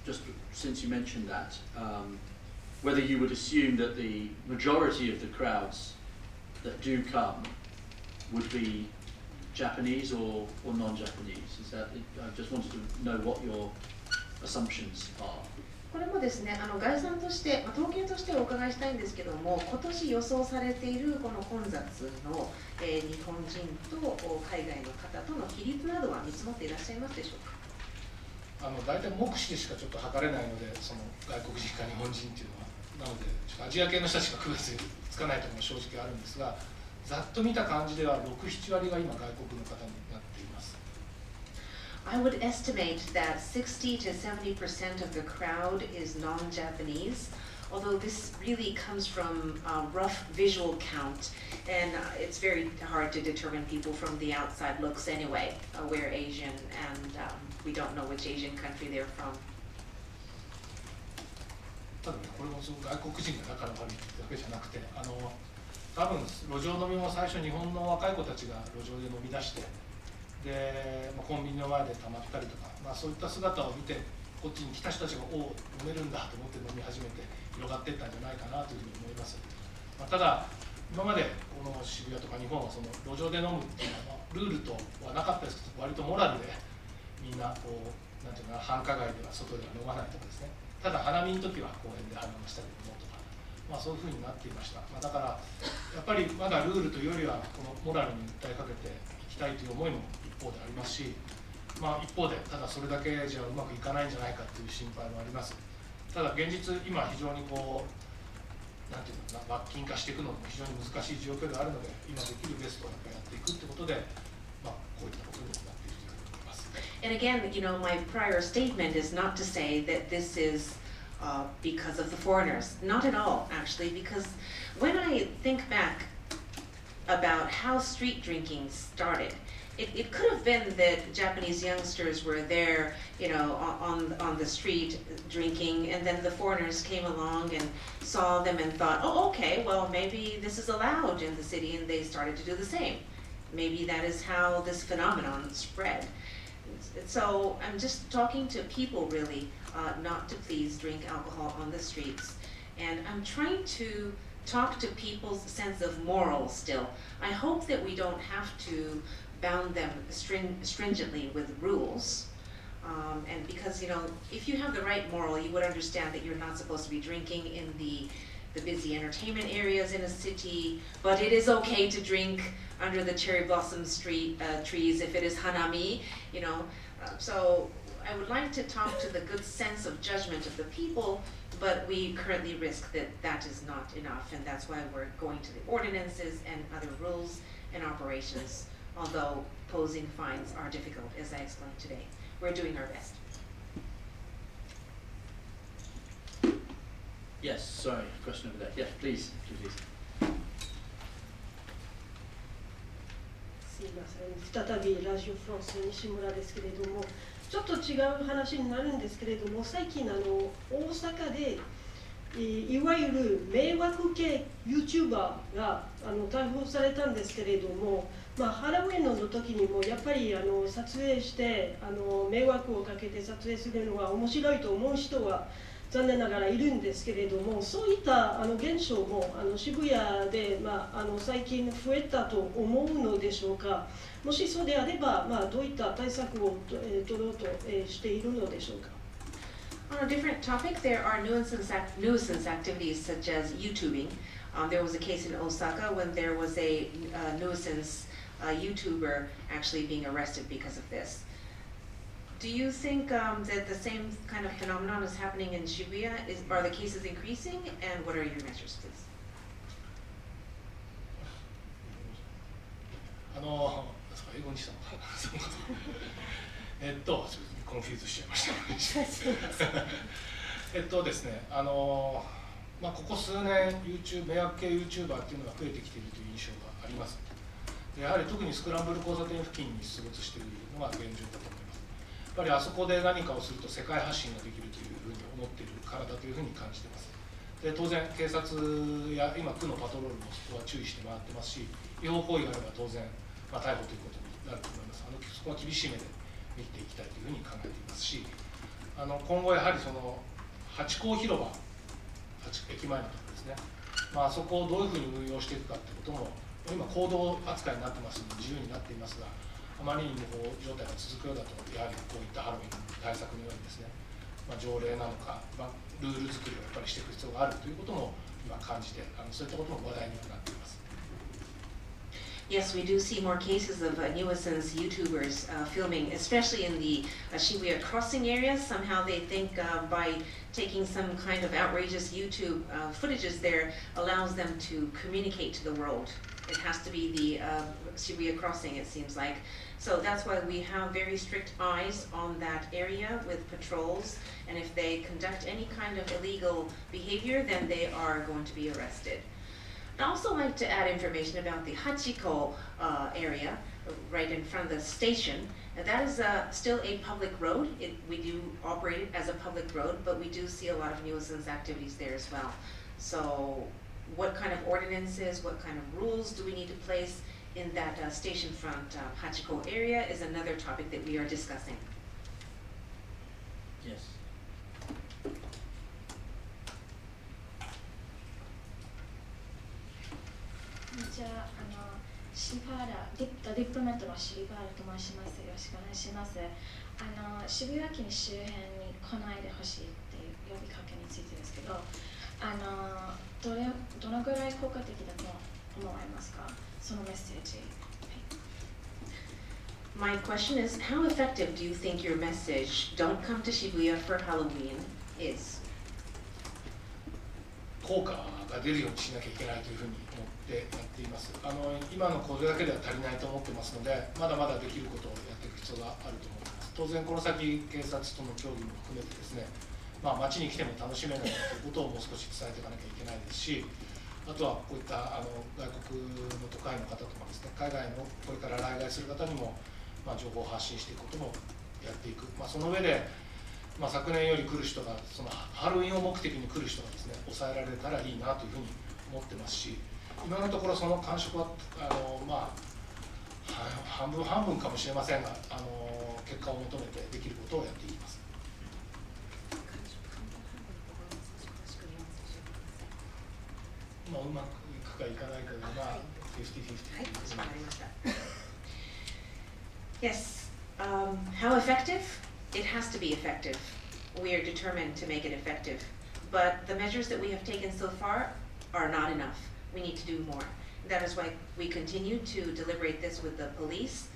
just since you mentioned that, whether you would assume that the majority of the crowds that do come would be Japanese or non-Japanese. Is that? I just wanted to know what your assumptions are. これもですね、概算として、統計としてお伺いしたいんですけども、今年予想されているこの混雑の、日本人と海外の方との比率などは見積もっていらっしゃいますでしょうか。大体目視でしかちょっと測れないので、その外国人か日本人っていうのは、なのでちょっとアジア系の人たちが区別つかないというのも正直あるんですが、ざっと見た感じでは6、7割が今外国の方になっています。I would estimate that 60 to 70% of the crowd is non-Japanese, although this really comes from a rough visual count, and it's very hard to determine people from the outside looks anyway. We're Asian, and we don't know which Asian country they're from. ただね、これもその外国人が仲の悪いだけじゃなくて、多分路上飲みも最初日本の若い子たちが路上で飲み出して、で、コンビニの前でたまったりとか、そういった姿を見てこっちに来た人たちがおお飲めるんだと思って飲み始めて広がっていったんじゃないかなというふうに思います。ただ今までこの渋谷とか日本はその路上で飲むっていうのはルールとはなかったですけど、割とモラルでみんなこうなんていうかな、繁華街では外では飲まないとかですね、ただ花見の時は公園で花見したり飲もうとか、そういうふうになっていました。だからやっぱりまだルールというよりはこのモラルに訴えかけていきたいという思いも一方でありますし、一方でただそれだけじゃうまくいかないんじゃないかという心配もあります。ただ現実今非常にこうなんていうのかな、罰金化していくのも非常に難しい状況であるので、今できるベストをやっていくってことで、こういったことになっていると思います。And again, my prior statement is not to say that this is because of the foreigners. Not at all, actually, because when I think back about how street drinking started, it could have been that Japanese youngsters were there, on the street drinking, and then the foreigners came along and saw them and thought, oh, okay, well, maybe this is allowed in the city, and they started to do the same. Maybe that is how this phenomenon spread. So I'm just talking to people, really, not to please drink alcohol on the streets. And I'm trying to talk to people's sense of moral still. I hope that we don't have to bound them stringently with rules. And because, if you have the right moral, you would understand that you're not supposed to be drinking in the busy entertainment areas in a city, but it is okay to drink under the cherry blossom trees if it is hanami, So I would like to talk to the good sense of judgment of the people, but we currently risk that is not enough, and that's why we're going to the ordinances and other rules and operations, although posing fines are difficult, as I explained today. We're doing our best. Yes, sorry, question over there. Yes, please. すいません、再びラジオフランス西村ですけれども、ちょっと違う話になるんですけれども、最近大阪でいわゆる迷惑系 YouTuber が逮捕されたんですけれども、ハロウィンの時にもやっぱり撮影して迷惑をかけて撮影するのが面白いと思う人は残念ながらいるんですけれども、そういった現象も渋谷で、最近増えたと思うのでしょうか。もしそうであれば、どういった対策を取ろうとしているのでしょうか。On a different topic, there are nuisance activities such as YouTubing. There was a case in Osaka when there was a nuisance YouTuber actually being arrested because of this. Do you think that the same kind of phenomenon is happening in Shibuya? Are the cases increasing, and what are your measures, please? 英語にしたのかコンフューズしちゃいましたですね、ここ数年 YouTube 迷惑系 YouTuber っていうのが増えてきているという印象があります。でやはり特にスクランブル交差点付近に出没しているのが現状だと思います。やっぱりあそこで何かをすると世界発信ができるというふうに思っているからだというふうに感じています。で当然警察や今区のパトロールもそこは注意して回ってますし、違法行為があれば当然、逮捕ということになると思います。そこは厳しい目で見ていきたいというふうに考えていますし、今後やはりそのハチ公広場、駅前のところですね、あそこをどういうふうに運用していくかということも今行動扱いになってますので自由になっていますが、あまりに無法状態が続くようだとやはりこういったハロウィン対策のようにですね、条例なのか、ルール作りをやっぱりしていく必要があるということも今感じて、そういったことも話題にはなっています。Yes, we do see more cases of nuisance YouTubers filming, especially in the Shibuya crossing area. Somehow they think by taking some kind of outrageous YouTube footages there allows them to communicate to the world. It has to be the Shibuya crossing, it seems like. So that's why we have very strict eyes on that area with patrols, and if they conduct any kind of illegal behavior, then they are going to be arrested. I'd also like to add information about the Hachiko area, right in front of the station. Now, that is still a public road. We do operate it as a public road, but we do see a lot of nuisance activities there as well. So what kind of ordinances, what kind of rules do we need to place in that station front Hachiko area is another topic that we are discussing. Yes. じゃあ、シバーラディップメントのシバーラと申します。よろしくお願いします。渋谷駅に周辺に来ないでほしいっていう呼びかけについてですけど、どのぐらい効果的だと思われますか、そのメッセージ。My question is, how effective do you think your message, "Don't come to Shibuya for Halloween," is? 効果が出るようにしなきゃいけないというふうに思ってやっています。今のこれだけでは足りないと思ってますので、まだまだできることをやっていく必要があると思います。当然この先警察との協議も含めてですね、街に来ても楽しめないということをもう少し伝えていかなきゃいけないですし、あとはこういった外国の都会の方とかですね、海外のこれから来外する方にも情報を発信していくこともやっていく。その上で昨年より来る人が、そのハロウィンを目的に来る人がですね、抑えられたらいいなというふうに思ってますし、今のところその感触は半分半分かもしれませんが、結果を求めてできることをやっていきます。うまくいくかいかないかで、50-50。Yes. How effective? It has to be effective. We are determined to make it effective. But the measures that we have taken so far are not enough. We need to do more. That is why we continue to deliberate this with the police,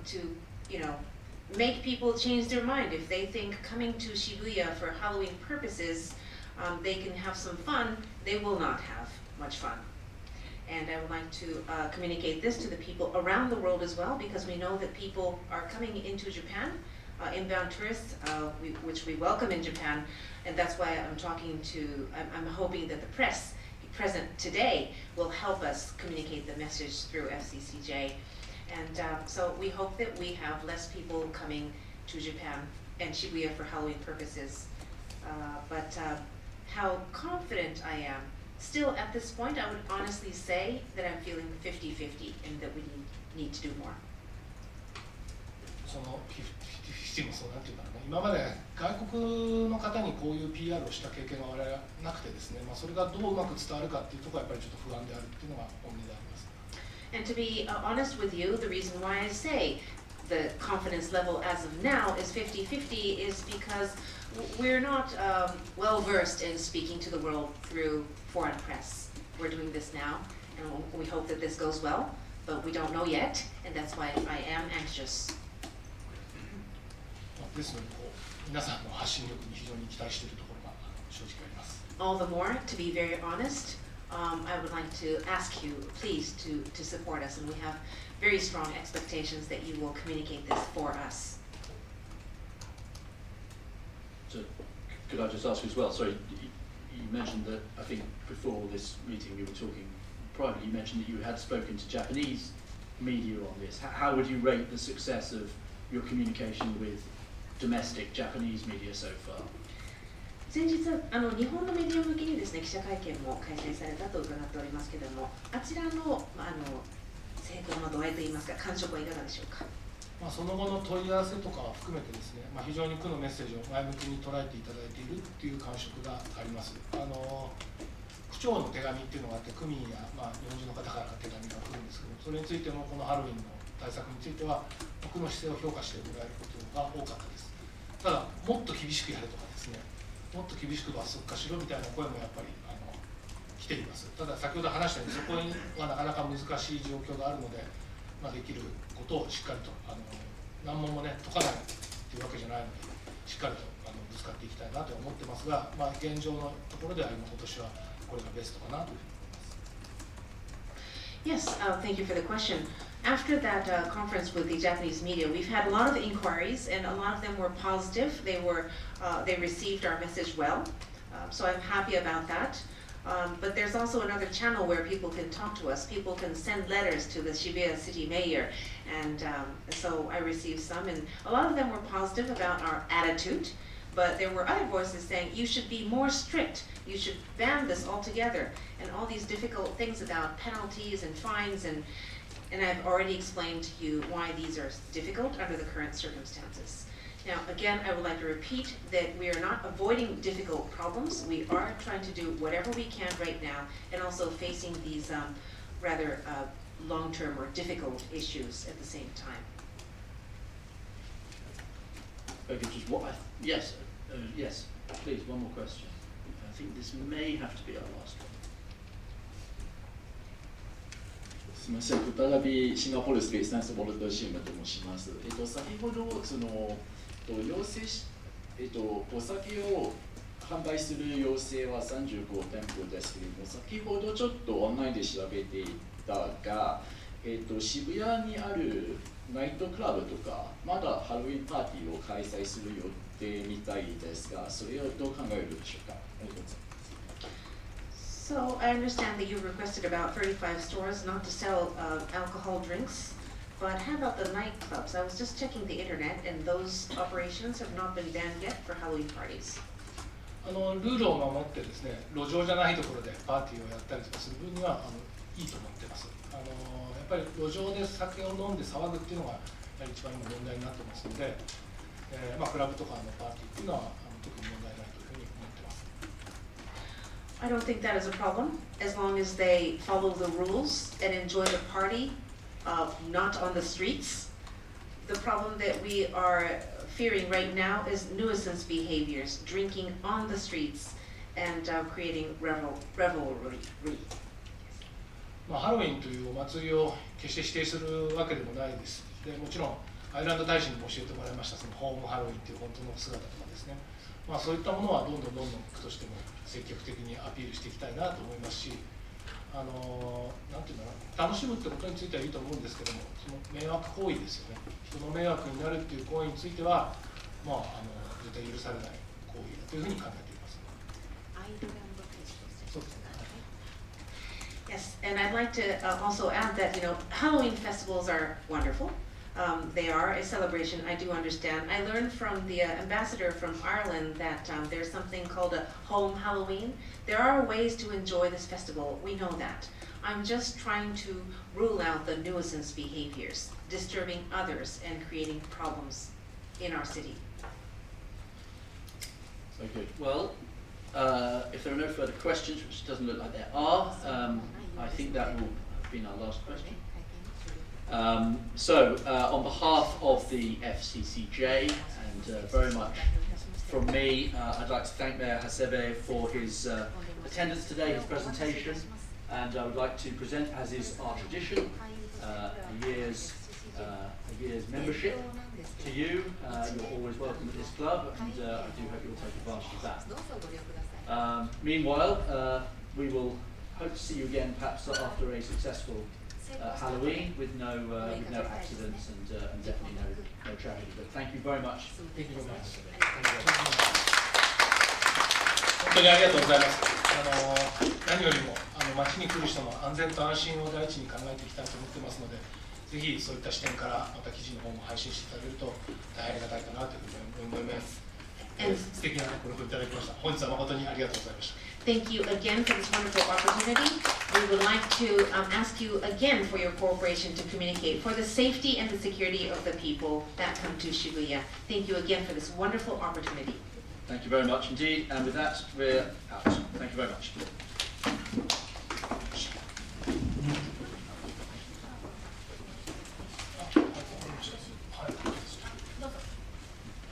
to, make people change their mind. If they think coming to Shibuya for Halloween purposes, they can have some fun, they will not have much fun. And I would like to communicate this to the people around the world as well, because we know that people are coming into Japan, inbound tourists, which we welcome in Japan, and that's why I'm hoping that the press present today will help us communicate the message through FCCJ. And so we hope that we have less people coming to Japan and Shibuya for Halloween purposes. But how confident I am, still at this point, I would honestly say that I'm feeling 50-50 and that we need to do more. その50-50もそうなんていうかな、今まで外国の方にこういう PR をした経験が我々なくてですね、それがどううまく伝わるかっていうところはやっぱりちょっと不安であるっていうのが本音であります。And to be honest with you, the reason why I say the confidence level as of now is 50-50 is because we're not well versed in speaking to the world through foreign press. We're doing this now, and we hope that this goes well, but we don't know yet, and that's why I am anxious. ですので皆さんの発信力に非常に期待しているところが正直あります。All the more, to be very honest, I would like to ask you, please, to support us, and we have very strong expectations that you will communicate this for us. could I just ask as well, sorry, you mentioned that, I think before this meeting we were talking privately, you mentioned that you had spoken to Japanese media on this. How would you rate the success of your communication with domestic Japanese media so far? 先日日本のメディア向けにですね記者会見も開催されたと伺っておりますけれども、あちらの成功の度合いといいますか感触はいかがでしょうか。その後の問い合わせとかを含めてですね、非常に区のメッセージを前向きに捉えていただいているという感触があります。区長の手紙っていうのがあって、区民や、日本人の方から手紙が来るんですけど、それについてもこのハロウィンの対策については区の姿勢を評価してもらえることが多かったです。ただもっと厳しくやれとかですね、もっと厳しく罰則化しろみたいな声もやっぱり来ています。ただ先ほど話したようにそこはなかなか難しい状況があるので、できることをしっかりと難問もね解かないというわけじゃないので、しっかりとぶつかっていきたいなと思ってますが、現状のところでは今年はこれがベストかなというふうに思います。 Yes, thank you for the question. After that conference with the Japanese media, we've had a lot of inquiries, and a lot of them were positive. They received our message well, so I'm happy about that. But there's also another channel where people can talk to us. People can send letters to the Shibuya city mayor, and so I received some, and a lot of them were positive about our attitude. But there were other voices saying, you should be more strict, you should ban this altogether, and all these difficult things about penalties and fines, and I've already explained to you why these are difficult under the current circumstances. Now, again, I would like to repeat that we are not avoiding difficult problems. We are trying to do whatever we can right now, and also facing these rather long-term or difficult issues at the same time. Okay, just what yes, yes, please, one more question. I think this may have to be our last one. すみません、再びシンガポールステイスタンスボルトシームと申します。先ほど要請し、お酒を販売する要請は35店舗ですけれども、先ほどちょっとオンラインで調べていたが、渋谷にあるナイトクラブとか、まだハロウィンパーティーを開催する予定みたいですが、それをどう考えるでしょうか。ありがとうございます。So I understand that you requested about 35 stores not to sell alcohol drinks, but how about the nightclubs? I was just checking the internet, and those operations have not been banned yet for Halloween parties. ルールを守ってですね、路上じゃないところでパーティーをやったりとかする分にはいいと思ってます。やっぱり路上で酒を飲んで騒ぐっていうのが一番今問題になってますので、クラブとかのパーティーっていうのは特に問題ないというふうに思ってます。I don't think that is a problem, as long as they follow the rules and enjoy the party, not on the streets. The problem that we are fearing right now is nuisance behaviors, drinking on the streets and creating revelry. ハロウィンというお祭りを決して否定するわけでもないです。でもちろんアイルランド大使にも教えてもらいましたそのホームハロウィンという本当の姿とかですね、そういったものはどんどん区としても積極的にアピールしていきたいなと思いますし、なんていうのかな、楽しむってことについてはいいと思うんですけども、その迷惑行為ですよね。人の迷惑になるっていう行為については、絶対許されない行為だというふうに考えています。そうですね。Yes, and I'd like to also add that, Halloween festivals are wonderful. They are a celebration, I do understand. I learned from the ambassador from Ireland that there's something called a home Halloween. There are ways to enjoy this festival, we know that. I'm just trying to rule out the nuisance behaviors, disturbing others and creating problems in our city. Very good. Well, if there are no further questions, which doesn't look like there are, I think that will have been our last question. So, on behalf of the FCCJ, and very much from me, I'd like to thank Mayor Hasebe for his attendance today, his presentation, and I would like to present, as is our tradition, a year's membership to you. You're always welcome at this club, and I do hope you'll take advantage of that. Meanwhile, we will hope to see you again, perhaps after a successful Halloween with no accidents and definitely no tragedy. But thank you very much. Thank you very much. 当にありがとうございます。何よりも街に来る人の安全と安心を第一に考えていきたいと思ってますので、ぜひそういった視点からまた記事の方も配信していただけると大変ありがたいかなというふうに思います。素敵なご録いただきました。本日は誠にありがとうございました。Thank you again for this wonderful opportunity. We would like to ask you again for your cooperation to communicate for the safety and the security of the people that come to Shibuya. Thank you again for this wonderful opportunity. Thank you very much indeed. And with that, we're out. Thank you very much.